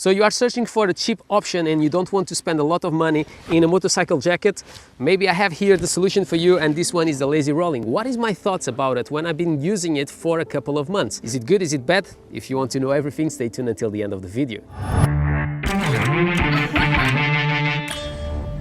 So you are searching for a cheap option and you don't want to spend a lot of money in a motorcycle jacket. Maybe I have here the solution for you, and this one is the Lazyrolling. What is my thoughts about it when I've been using it for a couple of months? Is it good? Is it bad? If you want to know everything, stay tuned until the end of the video.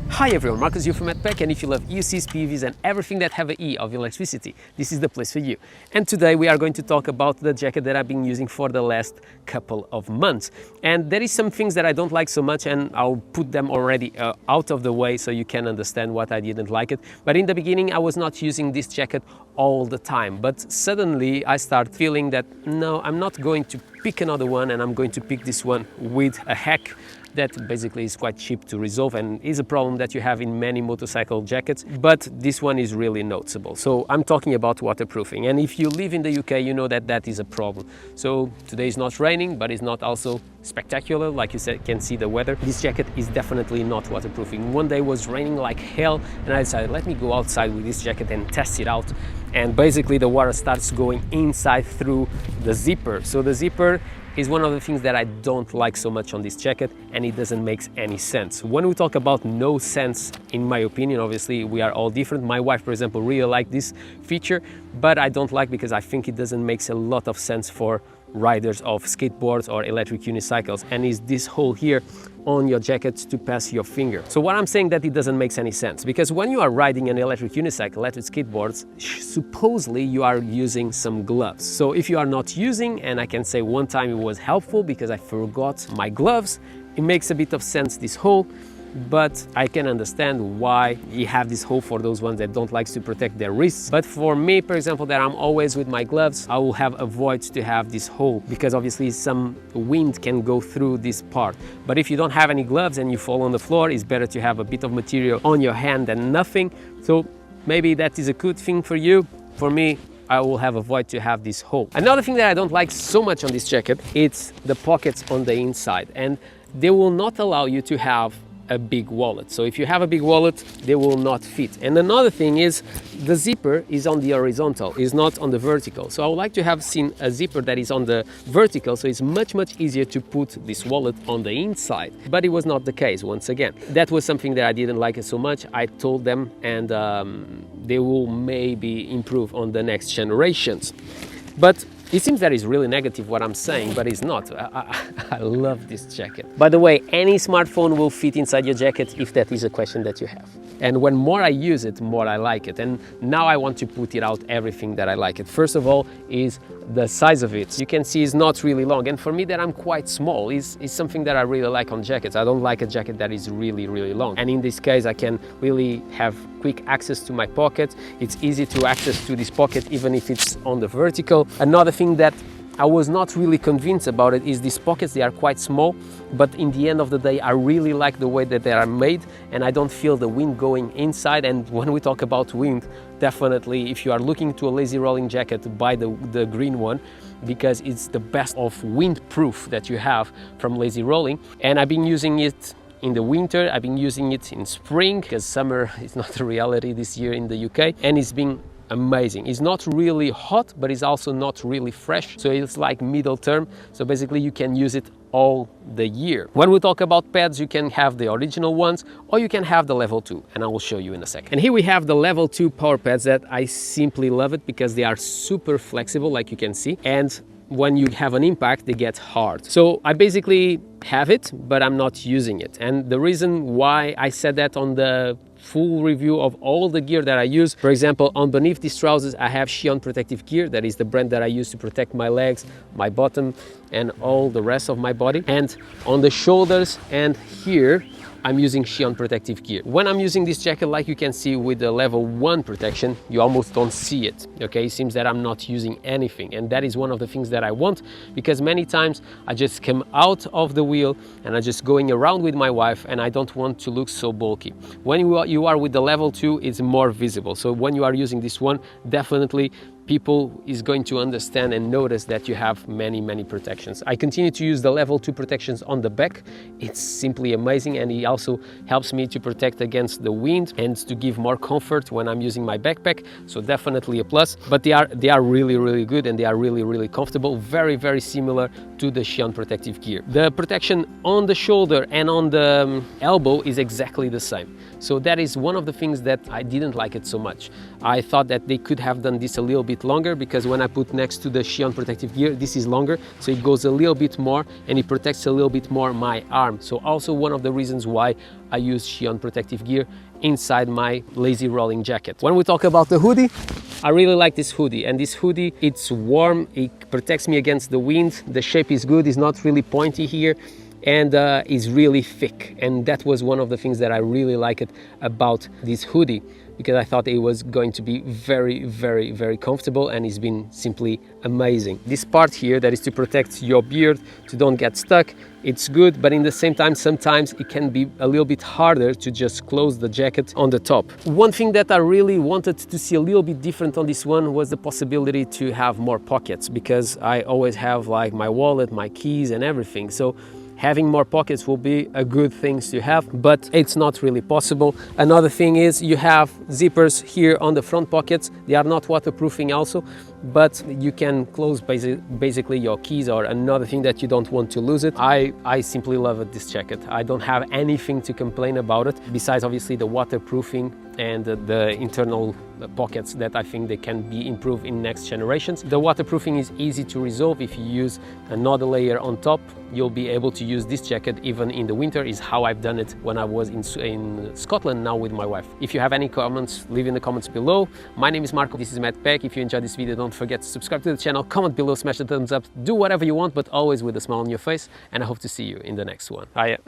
Hi everyone, Marcus here from MADpack, and if you love EUCs, PEVs and everything that have an E of electricity, this is the place for you. And today we are going to talk about the jacket that I've been using for the last couple of months. And there is some things that I don't like so much, and I'll put them already out of the way so you can understand what I didn't like it. But in the beginning I was not using this jacket all the time, but suddenly I start feeling that no, I'm not going to pick another one, and I'm going to pick this one with a hack that basically is quite cheap to resolve and is a problem that you have in many motorcycle jackets, but this one is really noticeable. So I'm talking about waterproofing, and if you live in the UK you know that that is a problem. So today is not raining, but it's not also spectacular, like you can see the weather. This jacket is definitely not waterproofing. One day was raining like hell and I decided, let me go outside with this jacket and test it out, and basically the water starts going inside through the zipper. So the zipper is one of the things that I don't like so much on this jacket, and it doesn't make any sense. When we talk about no sense, in my opinion, obviously we are all different. My wife, for example, really likes this feature, but I don't like because I think it doesn't make a lot of sense for riders of skateboards or electric unicycles, and is this hole here on your jacket to pass your finger. So what I'm saying that it doesn't make any sense, because when you are riding an electric unicycle, electric skateboards, supposedly you are using some gloves. So if you are not using, and I can say one time it was helpful because I forgot my gloves, it makes a bit of sense, this hole. But I can understand why you have this hole for those ones that don't like to protect their wrists. But for me, for example, that I'm always with my gloves, I will have avoid to have this hole, because obviously some wind can go through this part. But if you don't have any gloves and you fall on the floor, it's better to have a bit of material on your hand than nothing. So maybe that is a good thing for you. For me, I will have avoid to have this hole. Another thing that I don't like so much on this jacket, it's the pockets on the inside, and they will not allow you to have a big wallet. So if you have a big wallet, they will not fit. And another thing is the zipper is on the horizontal, is not on the vertical. So I would like to have seen a zipper that is on the vertical, so it's much easier to put this wallet on the inside. But it was not the case, once again. That was something that I didn't like it so much. I told them, and they will maybe improve on the next generations. But it seems that is really negative what I'm saying, but it's not. I love this jacket. By the way, any smartphone will fit inside your jacket if that is a question that you have. And when more I use it, more I like it. And now I want to put it out everything that I like it. First of all is the size of it. You can see it's not really long. And for me that I'm quite small is something that I really like on jackets. I don't like a jacket that is really long. And in this case, I can really have quick access to my pocket. It's easy to access to this pocket even if it's on the vertical. Another thing that I was not really convinced about it is these pockets. They are quite small, but in the end of the day I really like the way that they are made, and I don't feel the wind going inside. And when we talk about wind, definitely if you are looking to a Lazyrolling jacket, buy the green one, because it's the best of windproof that you have from Lazyrolling. And I've been using it in the winter, I've been using it in spring, because summer is not a reality this year in the UK, and it's been amazing. It's not really hot, but it's also not really fresh, so it's like middle term. So basically you can use it all the year. When we talk about pads, you can have the original ones or you can have the level 2, and I will show you in a second. And here we have the level 2 power pads that I simply love it because they are super flexible, like you can see, and when you have an impact they get hard. So I basically have it, but I'm not using it. And the reason why I said that on the full review of all the gear that I use, for example, on beneath these trousers I have Sheon protective gear. That is the brand that I use to protect my legs, my bottom and all the rest of my body. And on the shoulders and here I'm using Sheon protective gear. When I'm using this jacket, like you can see with the level 1 protection, you almost don't see it, okay? It seems that I'm not using anything, and that is one of the things that I want, because many times I just come out of the wheel and I'm just going around with my wife and I don't want to look so bulky. When you are with the level 2, it's more visible. So when you are using this one, definitely people is going to understand and notice that you have many protections. I continue to use the level 2 protections on the back. It's simply amazing, and it also helps me to protect against the wind and to give more comfort when I'm using my backpack, so definitely a plus. But they are really good, and they are really comfortable, very similar to the Xi'an protective gear. The protection on the shoulder and on the elbow is exactly the same, so that is one of the things that I didn't like it so much. I thought that they could have done this a little bit longer, because when I put next to the Xi'an protective gear, this is longer, so it goes a little bit more and it protects a little bit more my arm. So also one of the reasons why I use Xi'an protective gear inside my Lazyrolling jacket. When we talk about the hoodie, I really like this hoodie, and this hoodie, it's warm, it protects me against the wind, the shape is good, it's not really pointy here, and is really thick, and that was one of the things that I really liked about this hoodie, because I thought it was going to be very comfortable, and it's been simply amazing. This part here that is to protect your beard, to don't get stuck, it's good, but in the same time sometimes it can be a little bit harder to just close the jacket on the top. One thing that I really wanted to see a little bit different on this one was the possibility to have more pockets, because I always have like my wallet, my keys and everything, so having more pockets will be a good thing to have, but it's not really possible. Another thing is you have zippers here on the front pockets. They are not waterproofing also, but you can close basically your keys or another thing that you don't want to lose it. I simply love this jacket. I don't have anything to complain about it, besides obviously the waterproofing and the internal pockets that I think they can be improved in next generations. The waterproofing is easy to resolve. If you use another layer on top, you'll be able to use this jacket even in the winter, is how I've done it when I was in Scotland now with my wife. If you have any comments, leave in the comments below. My name is Marco, this is MADpack. If you enjoyed this video, don't forget to subscribe to the channel, comment below, smash the thumbs up, do whatever you want, but always with a smile on your face, and I hope to see you in the next one. Hiya.